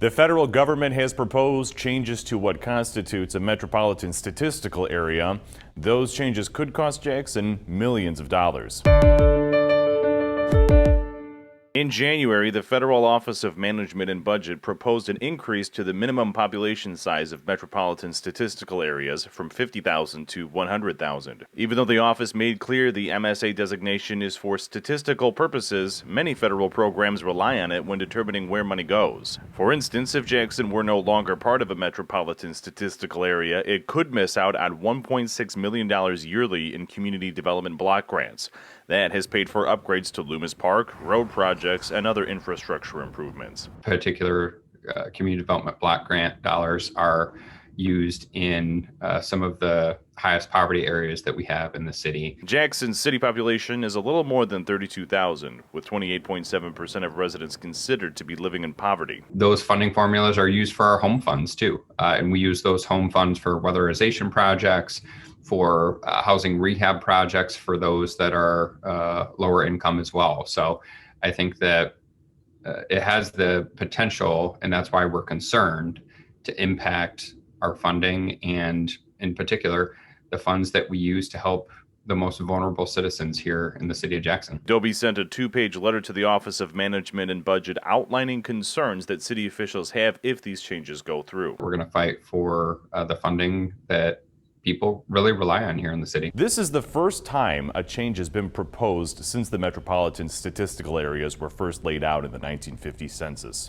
The federal government has proposed changes to what constitutes a metropolitan statistical area. Those changes could cost Jackson millions of dollars. In January, the Federal Office of Management and Budget proposed an increase to the minimum population size of metropolitan statistical areas from 50,000 to 100,000. Even though the office made clear the MSA designation is for statistical purposes, many federal programs rely on it when determining where money goes. For instance, if Jackson were no longer part of a metropolitan statistical area, it could miss out on $1.6 million yearly in community development block grants. That has paid for upgrades to Loomis Park, road projects, and other infrastructure improvements. Particular community development block grant dollars are used in some of the highest poverty areas that we have in the city. Jackson's city population is a little more than 32,000, with 28.7% of residents considered to be living in poverty. Those funding formulas are used for our home funds too, and we use those home funds for weatherization projects, for housing rehab projects for those that are lower income as well. So I think that it has the potential, and that's why we're concerned, to impact our funding and in particular the funds that we use to help the most vulnerable citizens here in the city of Jackson. Dobie sent a 2-page letter to the Office of Management and Budget outlining concerns that city officials have if these changes go through. We're going to fight for the funding that people really rely on here in the city. This is the first time a change has been proposed since the metropolitan statistical areas were first laid out in the 1950 census.